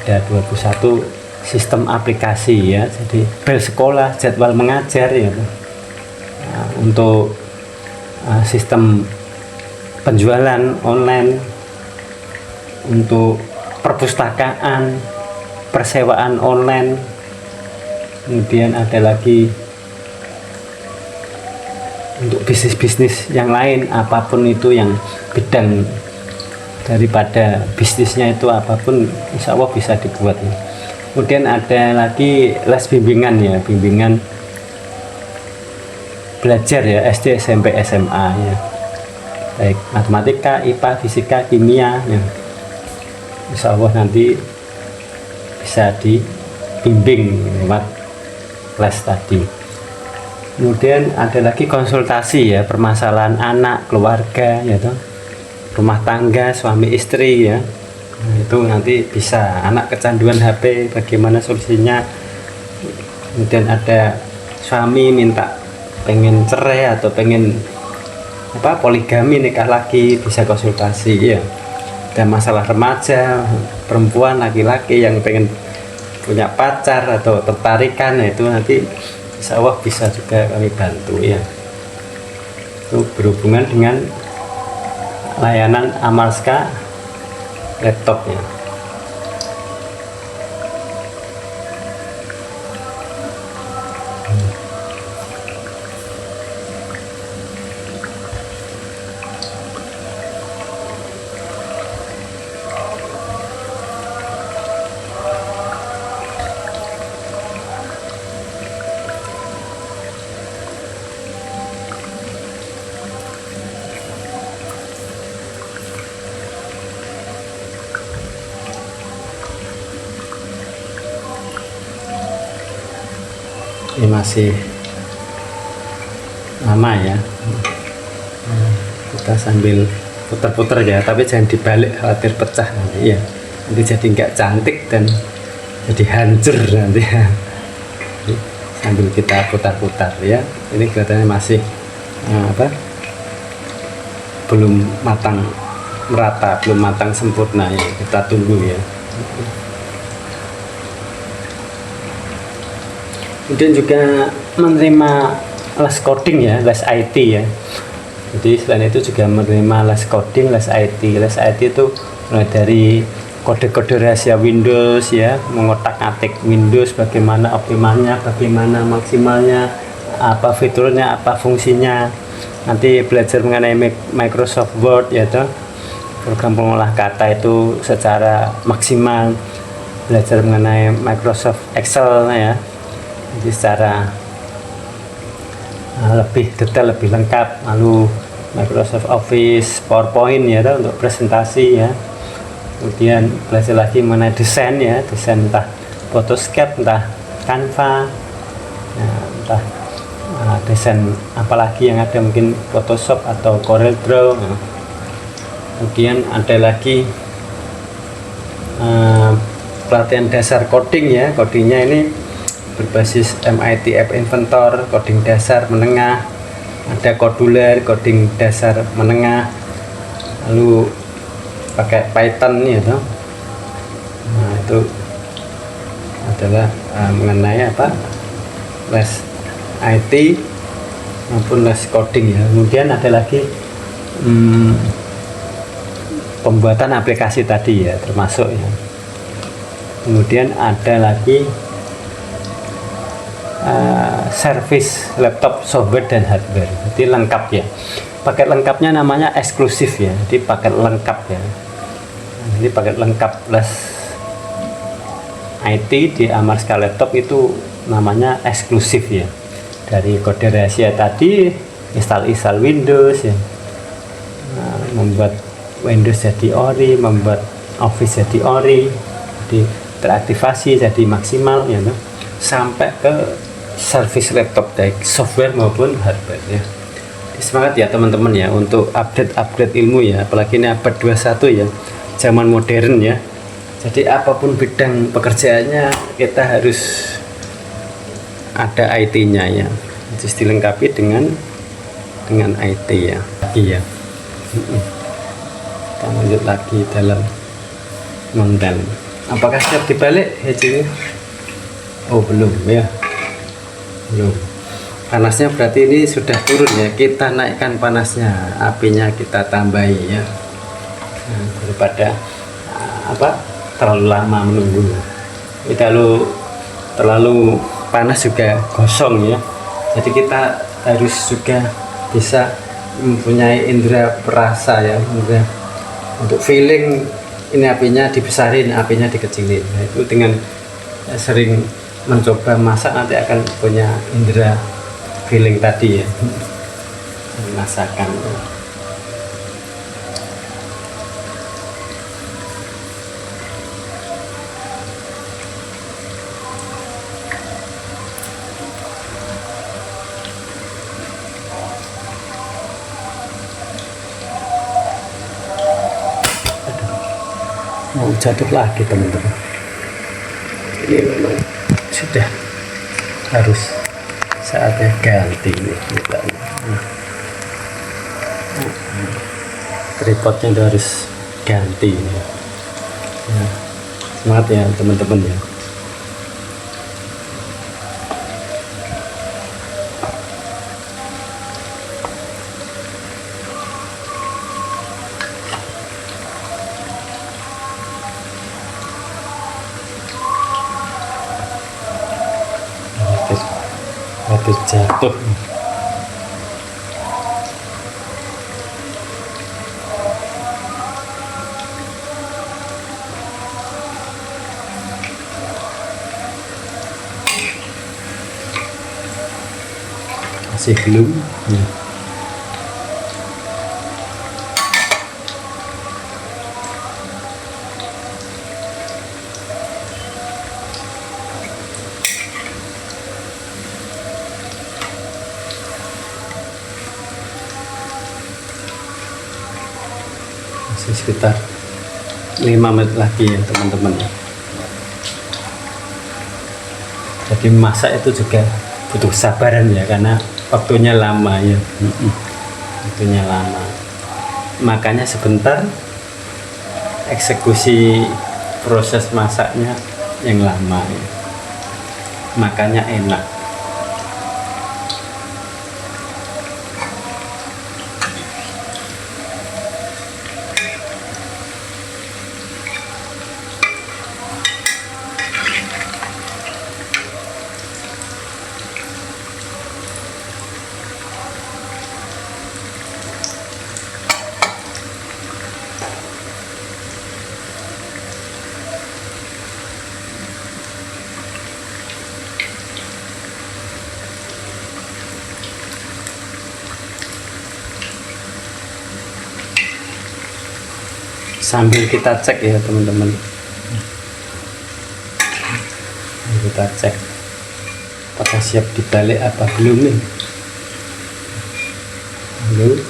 Ada 21 sistem aplikasi ya, jadi bel sekolah, jadwal mengajar ya. Nah, untuk sistem penjualan online, untuk perpustakaan, persewaan online, kemudian ada lagi untuk bisnis-bisnis yang lain, apapun itu yang bidang daripada bisnisnya itu apapun, insya Allah bisa dibuat ya. Kemudian ada lagi les bimbingan ya, bimbingan belajar ya, SD, SMP, SMA ya, baik matematika, IPA, fisika, kimia ya. Insya Allah nanti bisa dibimbing lewat les tadi. Kemudian ada lagi konsultasi ya, permasalahan anak, keluarga ya toh, rumah tangga, suami istri ya. Nah, itu nanti bisa, anak kecanduan HP bagaimana solusinya. Kemudian ada suami minta pengen cerai atau pengen poligami, nikah lagi, bisa konsultasi ya. Ada masalah remaja, perempuan, laki-laki yang pengen punya pacar atau tertarikan, itu nanti insya Allah bisa juga kami bantu ya. Itu berhubungan dengan layanan Amalska laptopnya. Ini masih lama ya, kita sambil putar-putar ya, tapi jangan dibalik khawatir pecah nanti ya, nanti jadi nggak cantik dan jadi hancur nanti ya. Sambil kita putar-putar ya, ini kelihatannya masih belum matang merata, belum matang sempurna ya, kita tunggu ya. Kemudian juga menerima les coding ya, les IT ya. Jadi selain itu juga menerima les coding, les IT. Les IT itu mulai dari kode-kode rahasia Windows ya, mengotak-atik Windows, bagaimana optimalnya, bagaimana maksimalnya, apa fiturnya, apa fungsinya. Nanti belajar mengenai Microsoft Word ya toh, program pengolah kata itu secara maksimal. Belajar mengenai Microsoft Excel ya, jadi secara lebih detail, lebih lengkap. Lalu Microsoft Office, PowerPoint ya untuk presentasi ya. Kemudian belajar lagi mengenai desain ya, desain entah Photoshop, entah Canva ya, entah desain apalagi yang ada, mungkin Photoshop atau Corel Draw ya. Kemudian ada lagi pelatihan dasar coding ya. Codingnya ini berbasis MIT App Inventor, coding dasar menengah, ada koduler, coding dasar menengah, lalu pakai Python ya toh. Nah itu adalah mengenai les IT maupun les coding ya. Kemudian ada lagi pembuatan aplikasi tadi ya, termasuk ya. Kemudian ada lagi service laptop, software dan hardware. Jadi lengkap ya. Paket lengkapnya namanya eksklusif ya. Jadi paket lengkap ya. Jadi paket lengkap les IT di Amalska Laptop itu namanya eksklusif ya. Dari kode rahasia tadi, install Windows ya, membuat Windows jadi ori, membuat Office jadi ori, jadi teraktivasi jadi maksimal ya, sampai ke service laptop baik software maupun hardware ya. Semangat ya teman-teman ya untuk update ilmu ya, apalagi ini abad 21 ya, zaman modern ya. Jadi apapun bidang pekerjaannya kita harus ada IT-nya ya, harus dilengkapi dengan IT ya. Iya. Kita lanjut lagi dalam konten. Apakah siap dibalik ya Ci? Oh belum ya. Belum. Panasnya berarti ini sudah turun ya, kita naikkan panasnya, apinya kita tambahi ya, daripada terlalu lama menunggu. Terlalu panas juga gosong ya, jadi kita harus juga bisa mempunyai indera perasa ya, untuk feeling ini apinya dibesarin, apinya dikecilin. Nah, itu dengan sering mencoba masak nanti akan punya indera feeling tadi ya, masakan. Mau jatuh lagi teman-teman, ini memang sudah harus saatnya ganti nih kita. Tripodnya udah harus ganti ya. Semangat ya teman-teman ya. jatuh. Masih belum ya. Masih sekitar 5 menit lagi ya teman-teman. Jadi masak itu juga butuh sabaran ya, karena waktunya lama ya. Waktunya lama, makanya sebentar, eksekusi proses masaknya yang lama ya. Makanya enak. Sambil kita cek ya teman-teman, kita cek apakah siap dibalik apa belum nih. Lalu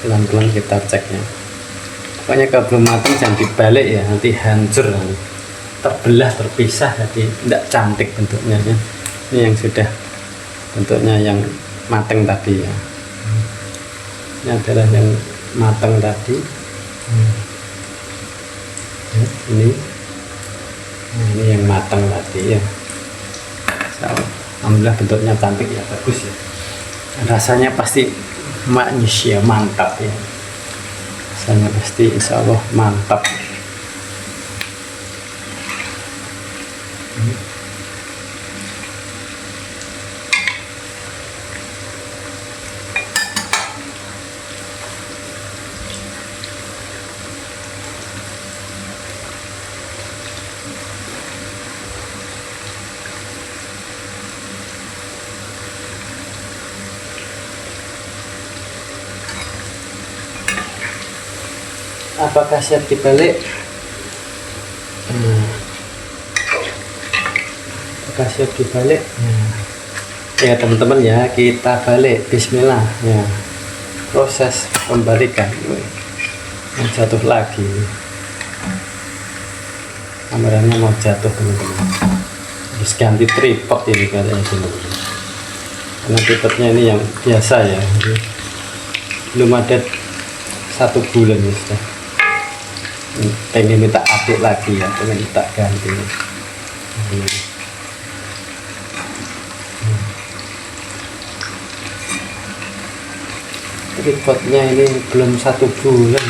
pelan-pelan kita ceknya. Pokoknya kalau belum matang jangan dibalik ya, nanti hancur, terbelah, terpisah, jadi tidak cantik bentuknya ya. Ini yang sudah bentuknya yang matang tadi ya. Ini adalah yang matang tadi. Ya, ini yang matang tadi ya. Alhamdulillah bentuknya cantik ya, bagus ya. Rasanya pasti maknyus ya, mantap ya. Rasanya pasti insya Allah mantap. Apakah siap dibalik? Apakah siap dibalik? Ya teman-teman ya, kita balik. Bismillah ya. Proses pembalikan. Jatuh lagi. Kameranya mau jatuh teman-teman. Harus ganti tripod ini katanya teman-teman. Karena tripodnya ini yang biasa ya. Jadi, belum ada 1 bulan ya sudah. Pengen minta update lagi ya, pengen minta ganti. Tripodnya ini belum 1 bulan,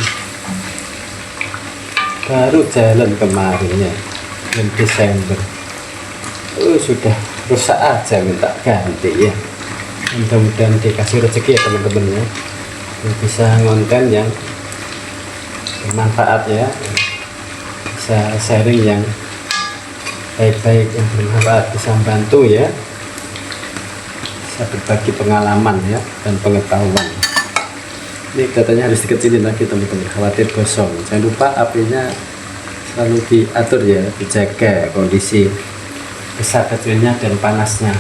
baru jalan kemarin ya, bulan Desember. Sudah rusak aja minta ganti ya. Mudah-mudahan dikasih rezeki ya teman-teman ya, bisa ngonten yang bermanfaat ya, bisa sharing yang baik-baik, yang bermanfaat, bisa membantu ya, bisa berbagi pengalaman ya dan pengetahuan. Ini katanya harus dikecilin lagi teman-teman, khawatir gosong. Jangan lupa apinya selalu diatur ya, dijaga kondisi besar kecilnya dan panasnya.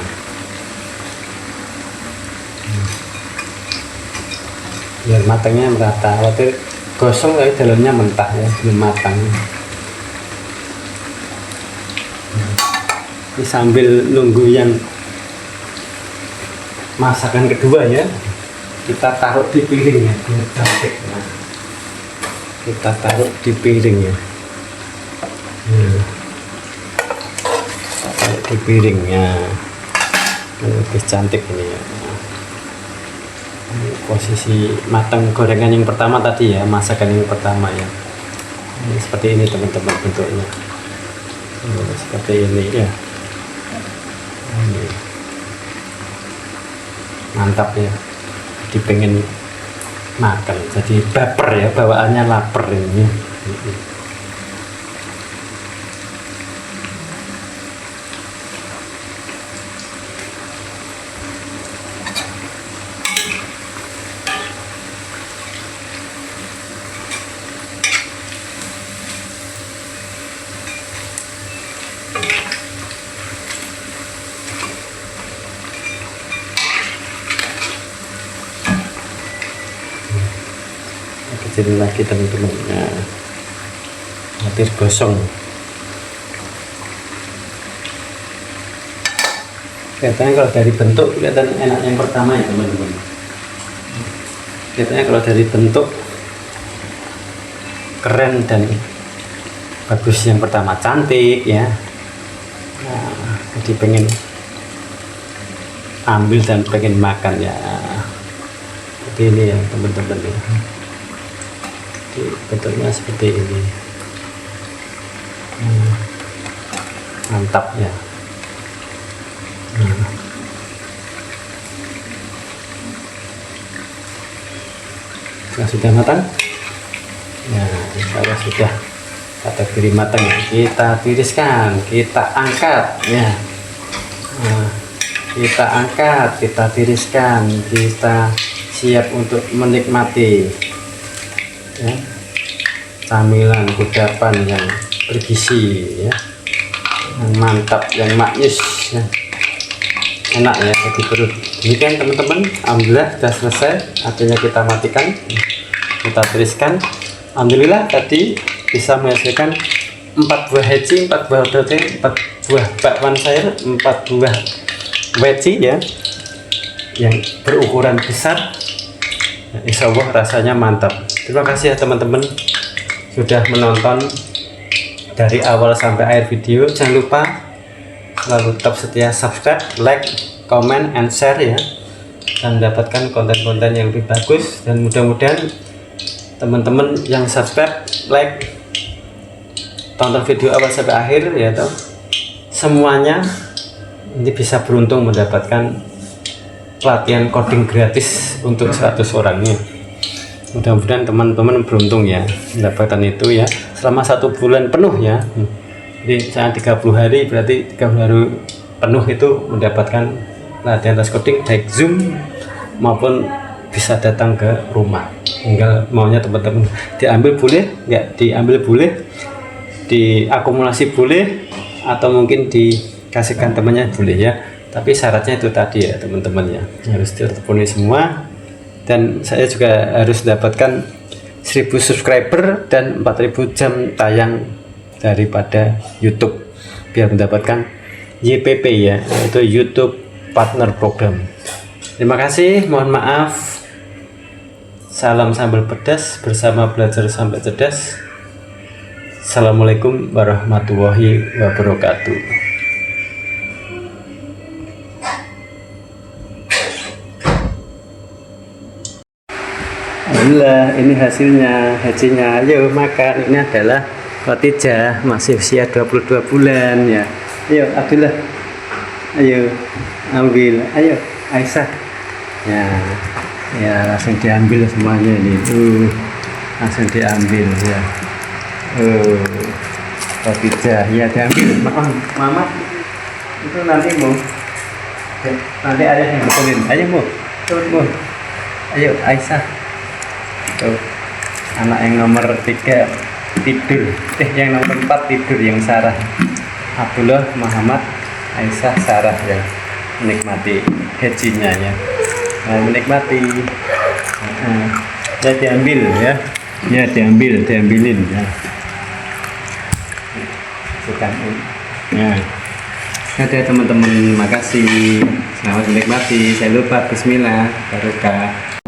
Biar matangnya merata, khawatir gosong kayak dalamnya mentah ya, belum matang. Ini sambil nunggu yang masakan kedua ya, kita taruh di piring ya, biar cantik. Kita taruh di piring ya. Taruh di piringnya, lebih cantik ini ya. Posisi matang gorengan yang pertama tadi ya, masakan yang pertama ya. Ini seperti ini teman-teman bentuknya. Seperti ini ya. Ini. mantap ya, dipengen makan, jadi baper ya, bawaannya lapar ini. Kecilin lagi teman-teman, nah, hampir gosong. Kelihatannya kalau dari bentuk kelihatan enak yang pertama ya teman-teman. Kelihatannya kalau dari bentuk keren dan bagus yang pertama, cantik ya. Nah, jadi pengen ambil dan pengen makan ya. Seperti ini ya teman-teman ya. Jadi bentuknya seperti ini. Mantap ya. Sudah matang ya, kalau sudah kategori matang kita tiriskan, kita angkat ya. Kita angkat, kita tiriskan, kita siap untuk menikmati ya, camilan kudapan yang bergizi ya, yang mantap, yang maknyus ya, enak ya bagi perut. Demikian teman-teman, alhamdulillah sudah selesai. Artinya kita matikan, kita tiriskan. Alhamdulillah tadi bisa menghasilkan 4 buah heci, 4 buah protein, 4 buah bakwan sayur, 4 buah weci ya, yang berukuran besar. Insya Allah rasanya mantap. Terima kasih ya teman-teman sudah menonton dari awal sampai akhir video. Jangan lupa selalu tetap setia subscribe, like, comment, and share ya, dan mendapatkan konten-konten yang lebih bagus. Dan mudah-mudahan teman-teman yang subscribe, like, tonton video awal sampai akhir ya toh, semuanya ini bisa beruntung mendapatkan pelatihan coding gratis untuk 100 orangnya. Mudah-mudahan teman-teman beruntung ya mendapatkan itu ya, selama 1 bulan penuh ya. Jadi jangan 30 hari, berarti 30 hari penuh itu mendapatkan latihan tes coding baik Zoom maupun bisa datang ke rumah. Tinggal maunya teman-teman diambil boleh, nggak diambil boleh, diakumulasi boleh, atau mungkin dikasihkan temannya boleh ya. Tapi syaratnya itu tadi ya teman-teman ya, harus terpenuhi semua. Dan saya juga harus dapatkan 1000 subscriber dan 4000 jam tayang daripada YouTube biar mendapatkan YPP ya, yaitu YouTube Partner Program. Terima kasih, mohon maaf. Salam sambal pedas, bersama belajar sampai cerdas. Assalamualaikum warahmatullahi wabarakatuh. Alhamdulillah, ini hasilnya, hajinya. Ayo makan. Ini adalah Khadijah, masih usia 22 bulan ya. Ayo Abdullah, ayo ambil, ayo Aisyah ya, ya langsung diambil semuanya ini tuh, langsung diambil ya. Khadijah ya diambil. Mama itu nanti mau, nanti ada yang betulin. Ayo mau, turun mau, ayo Aisyah. Tuh, anak yang nomor 3 tidur, yang nomor 4 tidur, yang Sarah. Abdullah, Muhammad, Aisyah, Sarah ya, menikmati hajinya ya, menikmati. Ya diambil ya, ya diambilin ya. Bukan ya. Oke teman-teman, terima kasih, selamat menikmati. Saya lupa, bismillah, barokah.